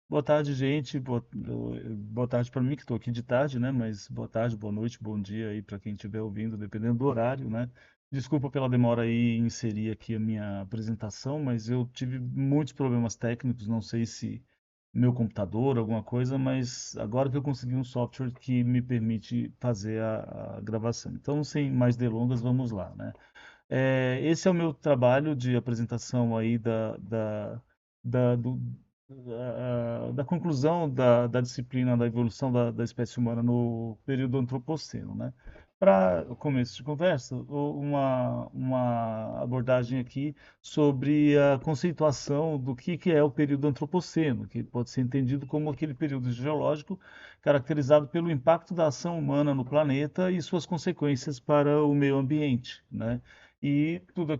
Boa tarde, gente. Boa tarde para mim, que estou aqui de tarde, né? Mas boa tarde, boa noite, bom dia aí para quem estiver ouvindo, dependendo do horário, né? Desculpa pela demora aí em inserir aqui a minha apresentação, mas eu tive muitos problemas técnicos, não sei se meu computador, alguma coisa, mas agora que eu consegui um software que me permite fazer a gravação. Então, sem mais delongas, vamos lá, né? Esse é o meu trabalho de apresentação aí da, do- da conclusão da disciplina da evolução da espécie humana no período antropoceno, né? Para começo de conversa, uma abordagem aqui sobre a conceituação do que é o período antropoceno, que pode ser entendido como aquele período geológico caracterizado pelo impacto da ação humana no planeta e suas consequências para o meio ambiente, né? E tudo,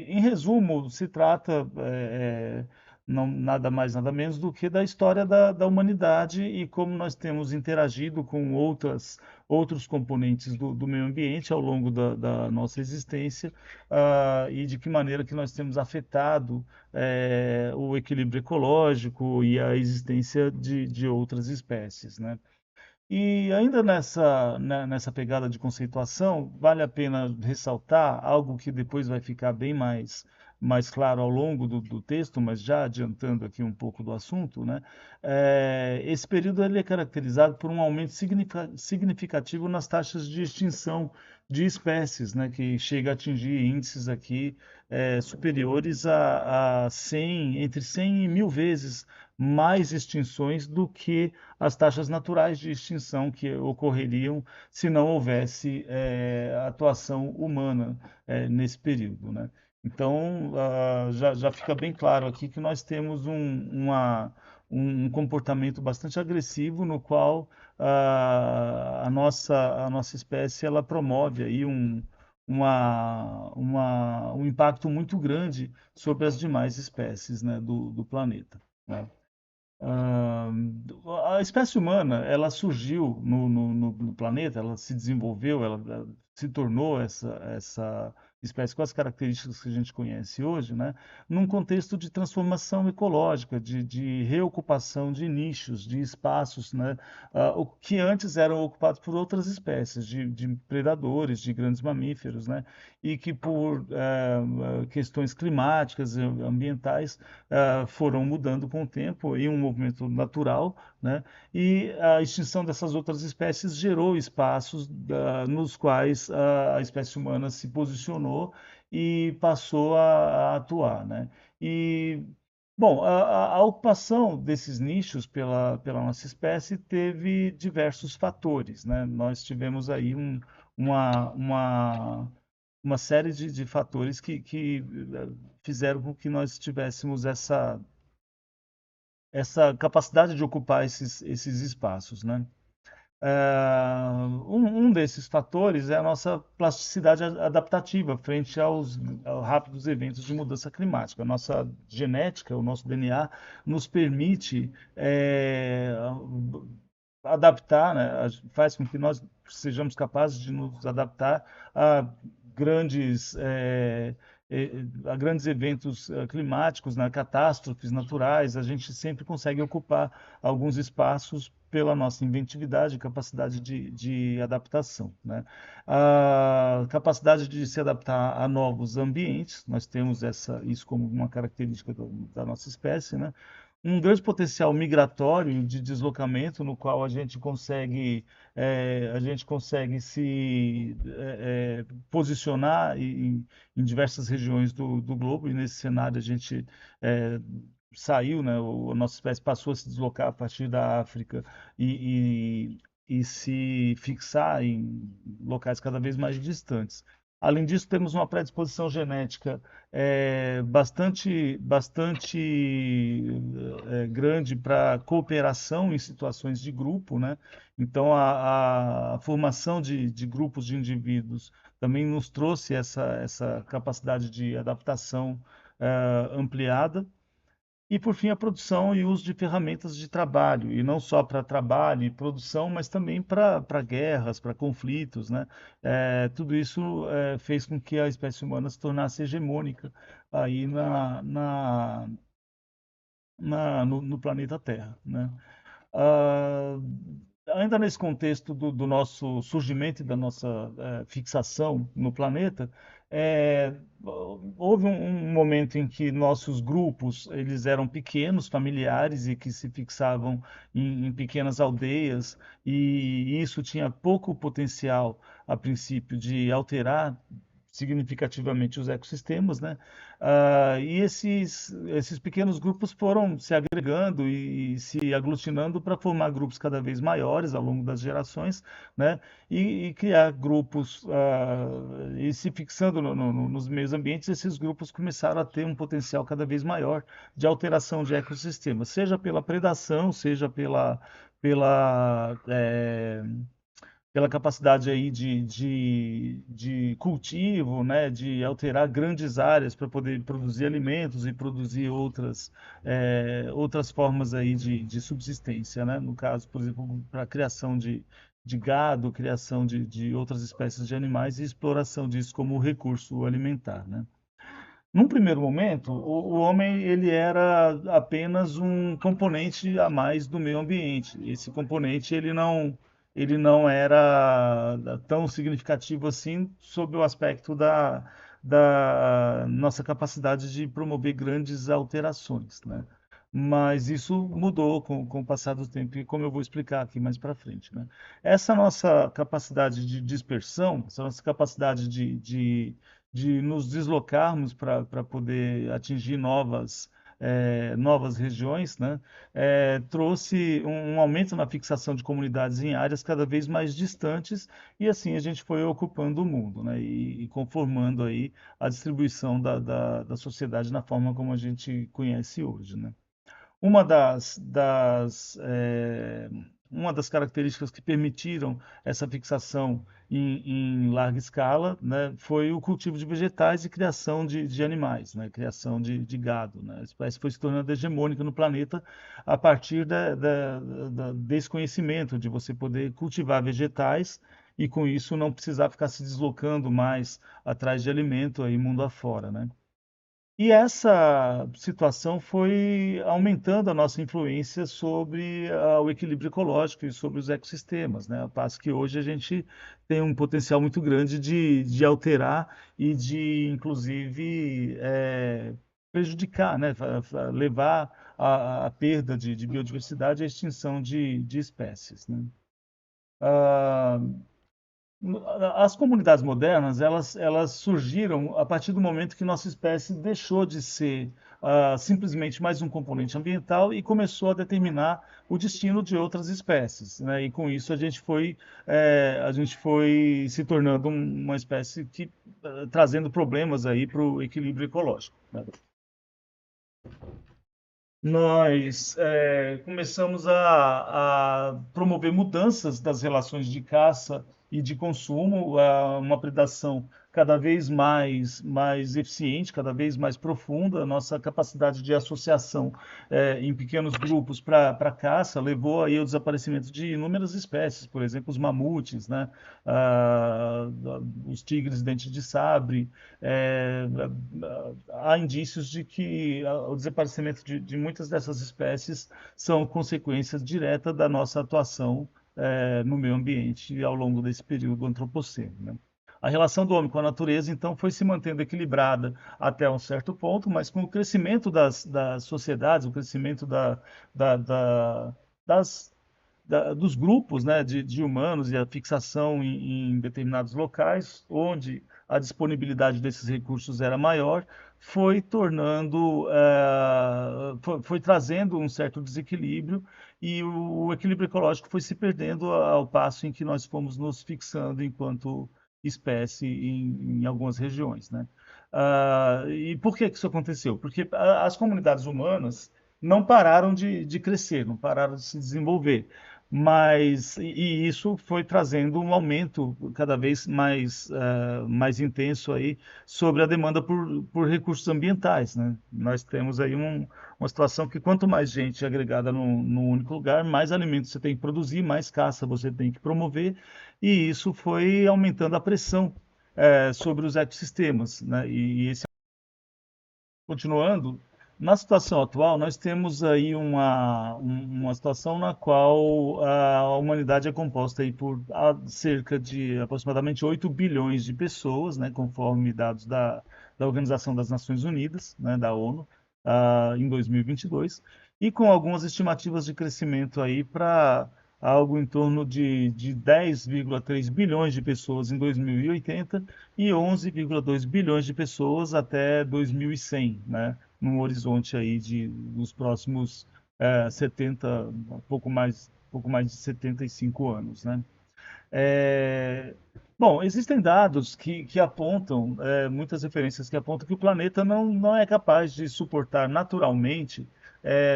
em resumo, se trata não, nada mais, nada menos do que da história da humanidade e como nós temos interagido com outros componentes do meio ambiente ao longo da nossa existência, e de que maneira que nós temos afetado o equilíbrio ecológico e a existência de outras espécies, né? E ainda nessa pegada de conceituação, vale a pena ressaltar algo que depois vai ficar bem mais claro ao longo do texto, mas já adiantando aqui um pouco do assunto, né? Esse período ele é caracterizado por um aumento significativo nas taxas de extinção de espécies, né? Que chega a atingir índices aqui superiores a 100, entre 100 e 1000 vezes mais extinções do que as taxas naturais de extinção que ocorreriam se não houvesse atuação humana nesse período, né? Então, já fica bem claro aqui que nós temos um comportamento bastante agressivo no qual a nossa espécie ela promove aí um impacto muito grande sobre as demais espécies, né, do planeta, né? Ah, a espécie humana, ela surgiu no planeta, ela se desenvolveu, ela se tornou essa espécie com as características que a gente conhece hoje, né? Num contexto de transformação ecológica, de reocupação de nichos, de espaços, né? O que antes eram ocupados por outras espécies, de predadores, de grandes mamíferos, né? E que por questões climáticas e ambientais foram mudando com o tempo em um movimento natural, né? E a extinção dessas outras espécies gerou espaços nos quais a espécie humana se posicionou e passou a atuar, né? E bom, a ocupação desses nichos pela nossa espécie teve diversos fatores, né? Nós tivemos aí uma, uma, uma série de fatores que fizeram com que nós tivéssemos essa capacidade de ocupar esses espaços, né? Um desses fatores é a nossa plasticidade adaptativa frente aos rápidos eventos de mudança climática. A nossa genética, o nosso DNA, nos permite adaptar, né? Faz com que nós sejamos capazes de nos adaptar a grandes, a grandes eventos climáticos, né? Catástrofes naturais. A gente sempre consegue ocupar alguns espaços pela nossa inventividade e capacidade de adaptação, né? A capacidade de se adaptar a novos ambientes, nós temos isso como uma característica da nossa espécie, né? Um grande potencial migratório de deslocamento, no qual a gente consegue se posicionar em diversas regiões do globo, e nesse cenário a gente é, saiu, né, a nossa espécie passou a se deslocar a partir da África e se fixar em locais cada vez mais distantes. Além disso, temos uma predisposição genética bastante grande para cooperação em situações de grupo, né? Então, a formação de grupos de indivíduos também nos trouxe essa capacidade de adaptação ampliada. E, por fim, a produção e uso de ferramentas de trabalho, e não só para trabalho e produção, mas também para guerras, para conflitos, né? Tudo isso fez com que a espécie humana se tornasse hegemônica aí no planeta Terra, né? Ah, ainda nesse contexto do nosso surgimento e da nossa fixação no planeta, eh, houve um momento em que nossos grupos eles eram pequenos, familiares e que se fixavam em pequenas aldeias, e isso tinha pouco potencial, a princípio, de alterar significativamente os ecossistemas, né? E esses pequenos grupos foram se agregando e se aglutinando para formar grupos cada vez maiores ao longo das gerações, né? E criar grupos, e se fixando nos meios ambientes, esses grupos começaram a ter um potencial cada vez maior de alteração de ecossistemas, seja pela predação, seja pela capacidade aí de cultivo, né, de alterar grandes áreas para poder produzir alimentos e produzir outras formas aí de subsistência, né? No caso, por exemplo, para a criação de gado, criação de outras espécies de animais e exploração disso como recurso alimentar, né? Num primeiro momento, o homem ele era apenas um componente a mais do meio ambiente. Esse componente ele não era tão significativo assim sob o aspecto da nossa capacidade de promover grandes alterações, né? Mas isso mudou com o passar do tempo, e como eu vou explicar aqui mais para frente, né? Essa nossa capacidade de dispersão, essa nossa capacidade de nos deslocarmos para poder atingir novas regiões, né? Trouxe um aumento na fixação de comunidades em áreas cada vez mais distantes, e assim a gente foi ocupando o mundo, né? E conformando aí a distribuição da sociedade na forma como a gente conhece hoje, né? Uma uma das características que permitiram essa fixação em larga escala, né, foi o cultivo de vegetais e criação de animais, né, criação de gado, né. A espécie foi se tornando hegemônica no planeta a partir desse conhecimento de você poder cultivar vegetais e, com isso, não precisar ficar se deslocando mais atrás de alimento aí mundo afora, né. E essa situação foi aumentando a nossa influência sobre o equilíbrio ecológico e sobre os ecossistemas, né? Ao passo que hoje a gente tem um potencial muito grande de alterar e de, inclusive, prejudicar, né? Levar à perda de biodiversidade e à extinção de espécies, né? Ah, as comunidades modernas, elas surgiram a partir do momento que nossa espécie deixou de ser simplesmente mais um componente ambiental e começou a determinar o destino de outras espécies, né? E com isso a gente foi se tornando uma espécie que trazendo problemas aí para o equilíbrio ecológico, né? Nós começamos a promover mudanças das relações de caça e de consumo, uma predação cada vez mais eficiente, cada vez mais profunda. A nossa capacidade de associação em pequenos grupos para caça levou aí ao desaparecimento de inúmeras espécies, por exemplo, os mamutes, né? Ah, os tigres dentes de sabre, é, há indícios de que o desaparecimento de muitas dessas espécies são consequências diretas da nossa atuação no meio ambiente ao longo desse período antropoceno, né? A relação do homem com a natureza, então, foi se mantendo equilibrada até um certo ponto, mas com o crescimento das sociedades, o crescimento da, da, das, dos grupos, né, de humanos e a fixação em determinados locais, onde a disponibilidade desses recursos era maior, foi tornando, foi trazendo um certo desequilíbrio, e o equilíbrio ecológico foi se perdendo ao passo em que nós fomos nos fixando enquanto espécie em algumas regiões, né? E por que que isso aconteceu? Porque as comunidades humanas não pararam de crescer, não pararam de se desenvolver, mas e isso foi trazendo um aumento cada vez mais intenso aí sobre a demanda por recursos ambientais, né? Nós temos aí uma situação que quanto mais gente agregada num único lugar, mais alimentos você tem que produzir, mais caça você tem que promover, e isso foi aumentando a pressão sobre os ecossistemas, né? E esse continuando. Na situação atual, nós temos aí uma situação na qual a humanidade é composta aí por cerca de aproximadamente 8 bilhões de pessoas, né, conforme dados da Organização das Nações Unidas, né, da ONU, em 2022, e com algumas estimativas de crescimento aí para algo em torno de 10,3 bilhões de pessoas em 2080 e 11,2 bilhões de pessoas até 2100, né? Num horizonte aí dos próximos 70, pouco mais de 75 anos, né? É, Bom, existem dados que apontam, muitas referências que apontam que o planeta não é capaz de suportar naturalmente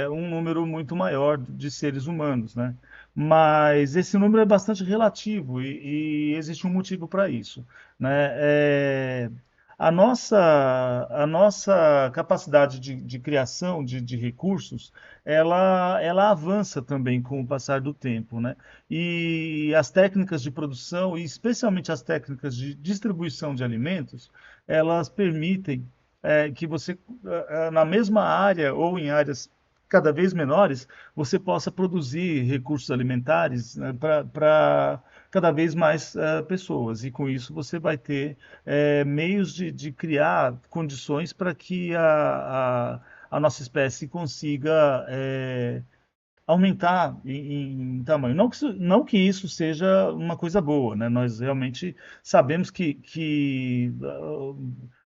um número muito maior de seres humanos, né? Mas esse número é bastante relativo e existe um motivo para isso, né? A nossa capacidade de criação de recursos, ela avança também com o passar do tempo, né? E as técnicas de produção, e especialmente as técnicas de distribuição de alimentos, elas permitem que você, na mesma área ou em áreas cada vez menores, você possa produzir recursos alimentares, né, para cada vez mais pessoas. E com isso você vai ter meios de criar condições para que a nossa espécie consiga aumentar em tamanho. Não que isso seja uma coisa boa, né? Nós realmente sabemos que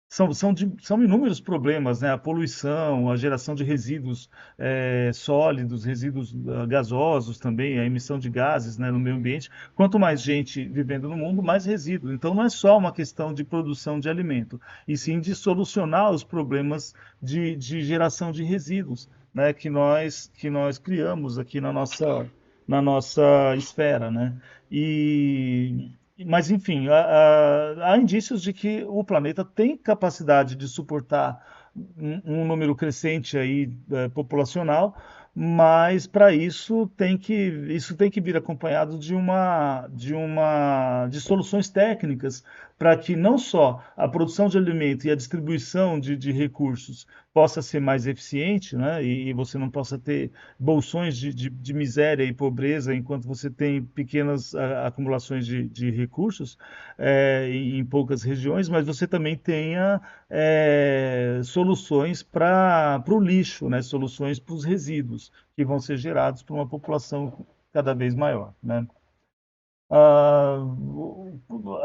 são inúmeros problemas, né? A poluição, a geração de resíduos sólidos, resíduos gasosos também, a emissão de gases, né, no meio ambiente. Quanto mais gente vivendo no mundo, mais resíduos. Então não é só uma questão de produção de alimento, e sim de solucionar os problemas de geração de resíduos, né, que nós criamos aqui na nossa esfera, né? E, mas, enfim, há indícios de que o planeta tem capacidade de suportar um número crescente aí, populacional, mas para isso tem que vir acompanhado de soluções técnicas para que não só a produção de alimento e a distribuição de recursos possa ser mais eficiente, né? E você não possa ter bolsões de miséria e pobreza enquanto você tem pequenas acumulações de recursos em poucas regiões, mas você também tenha soluções para o lixo, né? Soluções para os resíduos que vão ser gerados por uma população cada vez maior, né?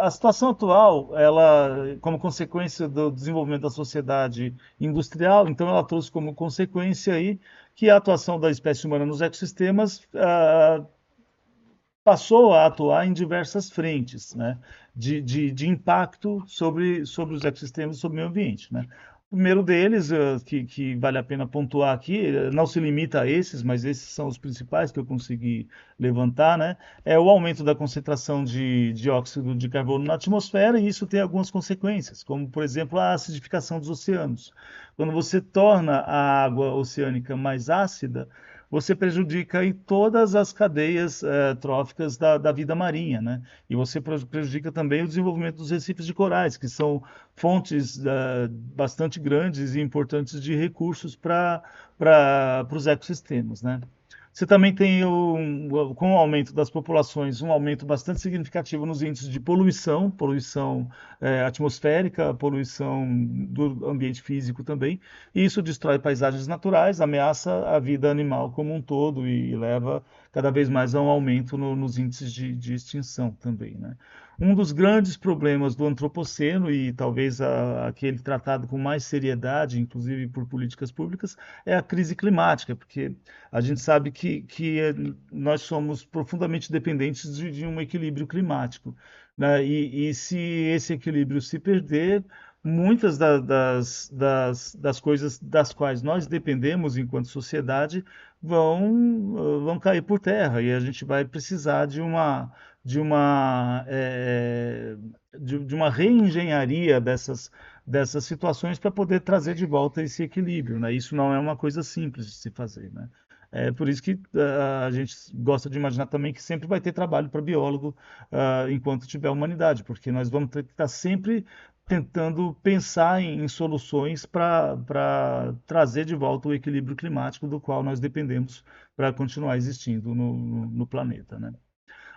A situação atual, ela, como consequência do desenvolvimento da sociedade industrial, então ela trouxe como consequência aí que a atuação da espécie humana nos ecossistemas passou a atuar em diversas frentes, né, de impacto sobre os ecossistemas e sobre o meio ambiente, né. O primeiro deles, que vale a pena pontuar aqui, não se limita a esses, mas esses são os principais que eu consegui levantar, né, é o aumento da concentração de dióxido de carbono na atmosfera, e isso tem algumas consequências, como, por exemplo, a acidificação dos oceanos. Quando você torna a água oceânica mais ácida, você prejudica em todas as cadeias tróficas da vida marinha, né? E você prejudica também o desenvolvimento dos recifes de corais, que são fontes bastante grandes e importantes de recursos para os ecossistemas, né? Você também tem, com o aumento das populações, um aumento bastante significativo nos índices de poluição atmosférica, poluição do ambiente físico também. E isso destrói paisagens naturais, ameaça a vida animal como um todo e leva cada vez mais a um aumento nos índices de extinção também, né? Um dos grandes problemas do antropoceno, e talvez aquele tratado com mais seriedade, inclusive por políticas públicas, é a crise climática, porque a gente sabe que nós somos profundamente dependentes de um equilíbrio climático, né? E se esse equilíbrio se perder, muitas das coisas das quais nós dependemos enquanto sociedade vão cair por terra, e a gente vai precisar de uma, de uma reengenharia dessas situações para poder trazer de volta esse equilíbrio, né? Isso não é uma coisa simples de se fazer, né? É por isso que a gente gosta de imaginar também que sempre vai ter trabalho para biólogo enquanto tiver humanidade, porque nós vamos ter que estar sempre tentando pensar em soluções para trazer de volta o equilíbrio climático do qual nós dependemos para continuar existindo no planeta, né?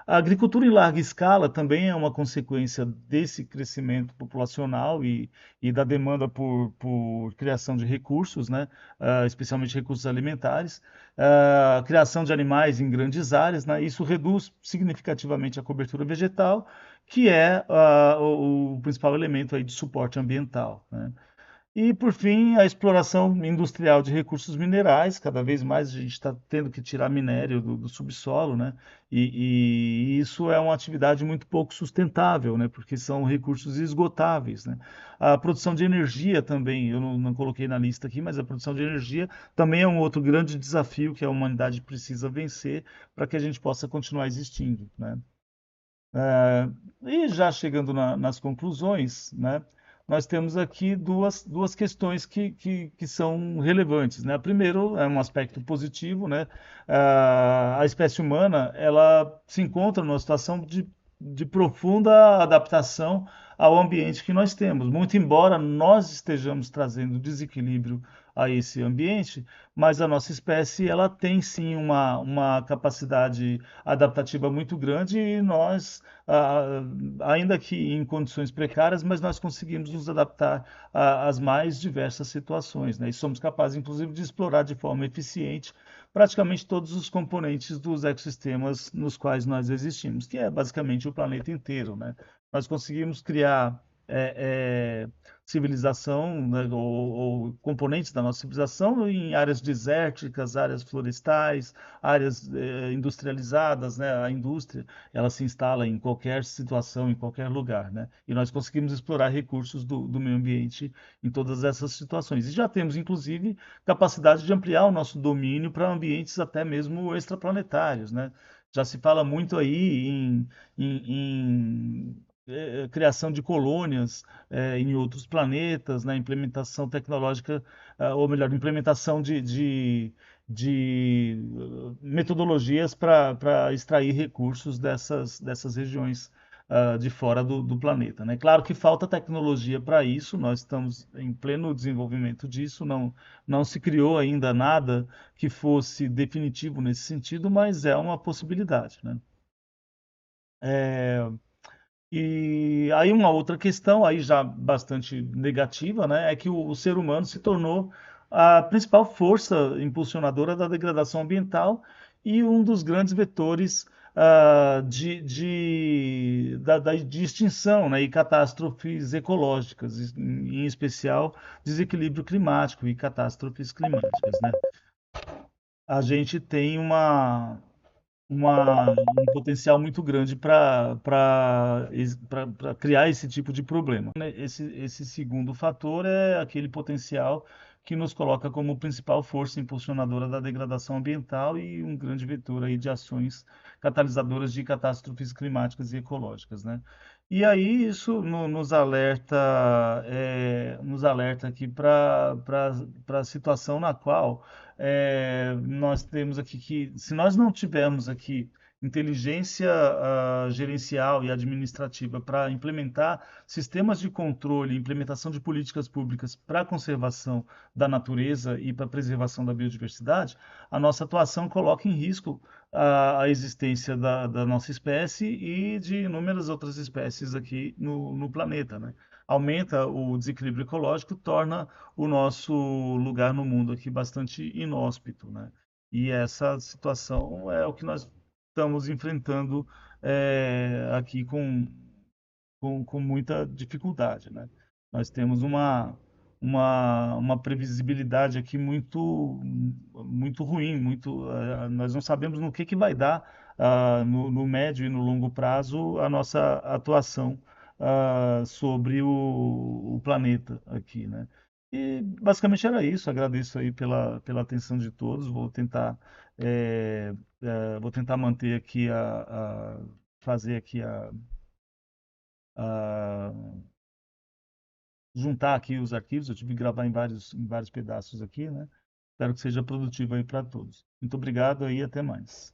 A agricultura em larga escala também é uma consequência desse crescimento populacional e da demanda por criação de recursos, né? Especialmente recursos alimentares, criação de animais em grandes áreas, né? Isso reduz significativamente a cobertura vegetal, que é o principal elemento aí de suporte ambiental, né? E, por fim, a exploração industrial de recursos minerais. Cada vez mais a gente está tendo que tirar minério do subsolo, né? E isso é uma atividade muito pouco sustentável, né? Porque são recursos esgotáveis, né? A produção de energia também, eu não coloquei na lista aqui, mas a produção de energia também é um outro grande desafio que a humanidade precisa vencer para que a gente possa continuar existindo, né? É, e já chegando nas conclusões, né, nós temos aqui duas questões que são relevantes, né? Primeiro, é um aspecto positivo, né? A espécie humana, ela se encontra numa situação de profunda adaptação ao ambiente que nós temos. Muito embora nós estejamos trazendo desequilíbrio a esse ambiente, mas a nossa espécie, ela tem sim uma capacidade adaptativa muito grande e nós ah, ainda que em condições precárias, mas nós conseguimos nos adaptar às mais diversas situações, né? E somos capazes, inclusive, de explorar de forma eficiente praticamente todos os componentes dos ecossistemas nos quais nós existimos, que é basicamente o planeta inteiro, né? Nós conseguimos criar civilização, né, ou componentes da nossa civilização em áreas desérticas, áreas florestais, áreas industrializadas, né? A indústria ela se instala em qualquer situação, em qualquer lugar, né? E nós conseguimos explorar recursos do meio ambiente em todas essas situações. E já temos, inclusive, capacidade de ampliar o nosso domínio para ambientes até mesmo extraplanetários, né? Já se fala muito aí em criação de colônias em outros planetas, na implementação tecnológica, ou melhor, implementação de metodologias para extrair recursos dessas regiões de fora do planeta, né? Claro que falta tecnologia para isso, nós estamos em pleno desenvolvimento disso, não se criou ainda nada que fosse definitivo nesse sentido, mas é uma possibilidade, né? E aí uma outra questão, aí já bastante negativa, né, é que o ser humano se tornou a principal força impulsionadora da degradação ambiental e um dos grandes vetores de extinção, né, e catástrofes ecológicas, em especial desequilíbrio climático e catástrofes climáticas, né? A gente tem um potencial muito grande para criar esse tipo de problema, né? Esse segundo fator é aquele potencial que nos coloca como principal força impulsionadora da degradação ambiental e um grande vetor aí de ações catalisadoras de catástrofes climáticas e ecológicas, né? E aí isso nos alerta aqui para a situação na qual nós temos aqui que, se nós não tivermos aqui inteligência gerencial e administrativa para implementar sistemas de controle, implementação de políticas públicas para a conservação da natureza e para a preservação da biodiversidade, a nossa atuação coloca em risco a existência da nossa espécie e de inúmeras outras espécies aqui no planeta, né? Aumenta o desequilíbrio ecológico, torna o nosso lugar no mundo aqui bastante inóspito, né? E essa situação é o que nós estamos enfrentando aqui com muita dificuldade, né? Nós temos uma previsibilidade aqui muito ruim, nós não sabemos no que vai dar no médio e no longo prazo a nossa atuação sobre o planeta aqui, né? E basicamente era isso. Agradeço aí pela atenção de todos. Vou tentar manter aqui fazer aqui a juntar aqui os arquivos. Eu tive que gravar em vários pedaços aqui, né? Espero que seja produtivo aí para todos. Muito obrigado aí, até mais.